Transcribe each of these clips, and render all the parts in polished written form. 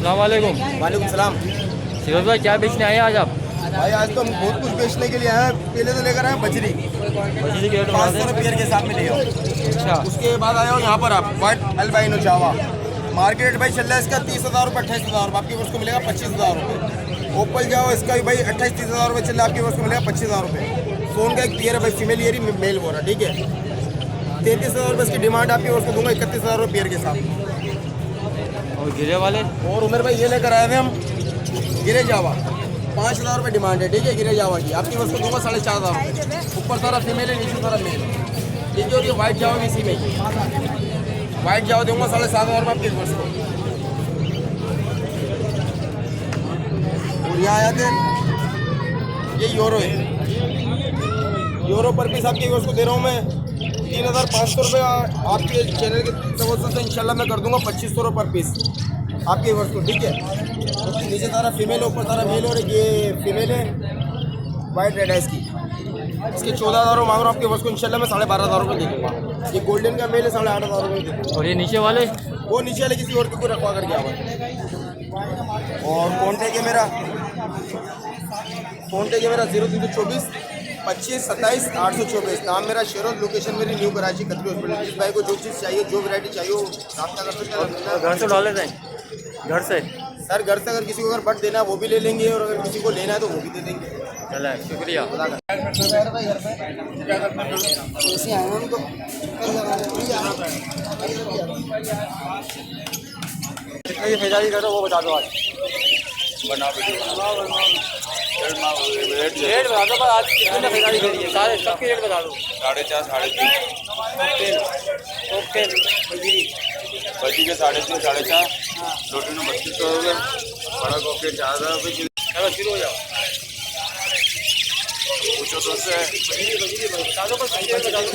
अस्सलाम वालेकुम। वालेकुम सलाम। फिरोज भाई क्या बेचने आए हैं आज आप? भाई आज तो हम बहुत कुछ बेचने के लिए आए हैं। पहले तो लेकर आए हैं बजरी मछली के रेट बता 500 दें। रुपये के हिसाब में ले आओ। अच्छा, उसके बाद आया हो यहाँ पर आप वाइट अल्बाइनो चावा। मार्केट भाई चल रहा है इसका 30,000 रुपये 28,000 रुपये, आपकी वर्ष को मिलेगा 25,000 रुपये। ओपल जाओ इसका भी भाई 28-30,000 रुपये चल रहा है, आपकी वर्ष को मिलेगा 25,000 रुपये। सोन का एक पेयर है भाई, फीमेल ईयरी मेल बोरा, ठीक है। 33,000 रुपये इसकी डिमांड, आपकी वर्ष को दूंगा 31,000 रुपये पेयर के साथ। और गिरे वाले? और उमर भाई ये लेकर आए थे हम गिरे जावा, 5,000 रुपये डिमांड है, ठीक है। गिरे जावा की आपकी वस्तु दूंगा 4,500 रुपये। ऊपर सारा फीमेल है, नीचे सारा मेल, ठीक है। और ये वाइट जावा भी इसी में ही, वाइट जावा दूंगा 7,500 रुपये आपकी वस्तु। और यहाँ आया थे ये यूरो है, यूरो पर पीस आपकी वस्तु दे रहा हूँ मैं 3,500 रुपये। आपके चैनल के तवज्जो से इंशाल्लाह मैं कर दूंगा 2,500 रुपये पर पीस आपकी वस्तु, ठीक है। नीचे सारा फीमेल है, ऊपर सारा मेल। और ये फीमेल है वाइट रेड है इसकी 14,000 मांग रहा हूँ आपके वस्तु, इंशाल्लाह मैं 12,500 रुपये दे दूँगा। ये गोल्डन का मेल है, 8,500 रुपये दे दूँगा। और ये नीचे वाले? वो नीचे वाले किसी और को रखवा करके आवा। और कॉन्टेक्ट है मेरा 0324 25 27 824। नाम मेरा शेरोज, लोकेशन मेरी न्यू कराची कतरी हॉस्पिटल। जिस भाई को जो चीज़ चाहिए, जो वैरायटी चाहिए वो रब्ता कर सकते हैं। घर से डाल देते हैं? घर से सर घर से अगर किसी को अगर बट देना है वो भी ले लेंगे, और अगर किसी को लेना है तो वो भी दे देंगे। चला है, शुक्रिया। कितने की खरीदारी करो वो बता दो आज। बना रेट बता दो, पर आज कितने खरीदारी करी है? सारे सबके रेट बता दो। 4.5 3.5 ओके, बजी के 3.5 4.5 रोटी में 3200 रुपये, बड़ा कॉफी 4,000 रुपये किलो। चलो शुरू हो जाओ। पूछो तो से बता दो, पर सही रेट बता दो।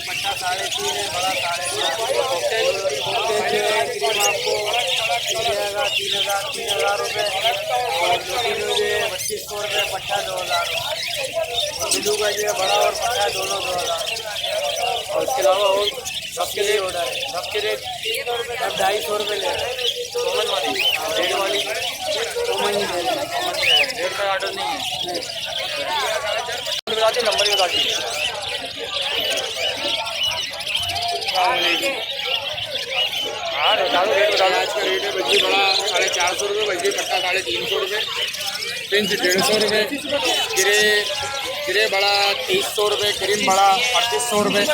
पट्टा 3.5 है, बड़ा 3.5 आपको मिल जाएगा 3,000 रुपये। और छोटी मुझे 2,500 रुपये, पट्टा 2,000 रुपये। बिल्लू का जो बड़ा और पट्टा दोनों 2,000। और इसके अलावा और सबके लिए ऑर्डर है, सबके रेट 250 रुपये ले रहे हैं। कॉमन वाली, रेट वाली कॉमन ही ले रहे हैं। रेट का ऑर्डर नहीं है। बता दिए, नंबर ही बता दीजिए। हाँ बता दो, रेट बता दो। आज का रेट है बजी बड़ा 450 रुपये, बजी पट्टा 350 रुपये, पिंच 150 रुपये, गिरे बड़ा 300 रुपये, क्रीम बड़ा 3,800 रुपये,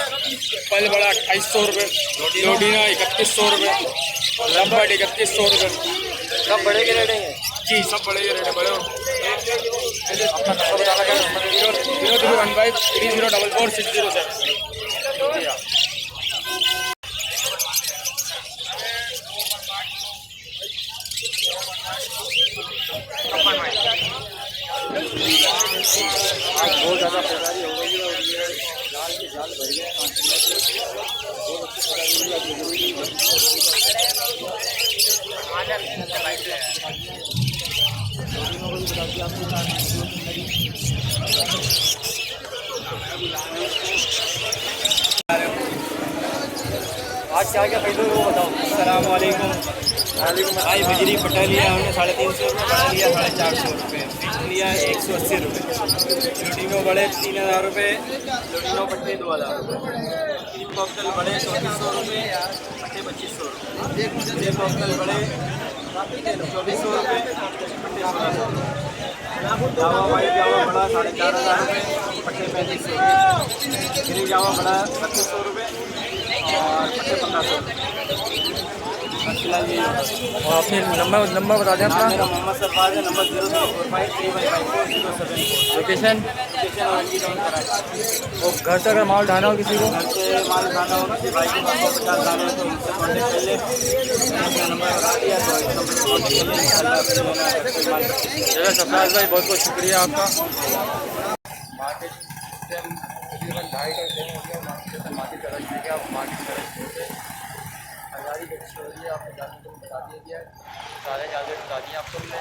पल बड़ा 2,800 रुपये, लोडीना 3,100 रुपये, रबड़ 3,100 रुपये। सब बड़े के रेट हैं? जी सब बड़े ये रेट है, बड़े हो। अपना नंबर बताना क्या? 0315 3044 607। शुक्रिया। आज बहुत ज़्यादा खरीदारी हो गई है और ये जाल के जाल भर गए हैं। बहुत अच्छी खरीदारी हुई है। आज क्या क्या खरीदोगे वो बताओ। अस्सलाम वालेकुम। भाई बजरी पटा लिया हमने 350 रुपये, बड़ा लिया 450 रुपये, फिश लिया 180 रुपये, लोटिनो बड़े 3,000 रुपये, लोटिनो पट्टे 2,000 रुपये, क्रीम कॉकटेल बड़े 3400 रुपये, पट्टे 2,500 रुपये, जे कॉकटेल बड़े 2,400 रुपये, पट्टे 1,600 रुपये, जावा वाइट जावा बड़ा 4,500 रुपये, पट्टे 3,500 रुपये, गिरी जावा बड़ा 3,200 रुपये और पट्टे 1,500 रुपये। और अपने नंबर बता दें अपना। मेरा मोहम्मद सरफराज है, नंबर 0345354 लोकेशन? और घर से अगर माल ढाना हो किसी को? घर से माल खाना हो, किसी भाई को 50 लाने हो तो उनसे कॉन्टेक्ट कर ले। अपना नंबर बता दिया तो इस नंबर पर कॉन्टेक्ट कर ले, इंशाल्लाह फिर लेना है। चलो सरफराज भाई, बहुत बहुत शुक्रिया आपका। मार्केट से हम तकरीबन 2.5 घंटे हो गया मार्केट से मार्केट तरफ लेके आप मार्केट तरफ छोड़ते खरीदारी कैसी हो रही है आपको जानने को बता दिया गया है। सारे चार्जेस बता दिए आपको हमने।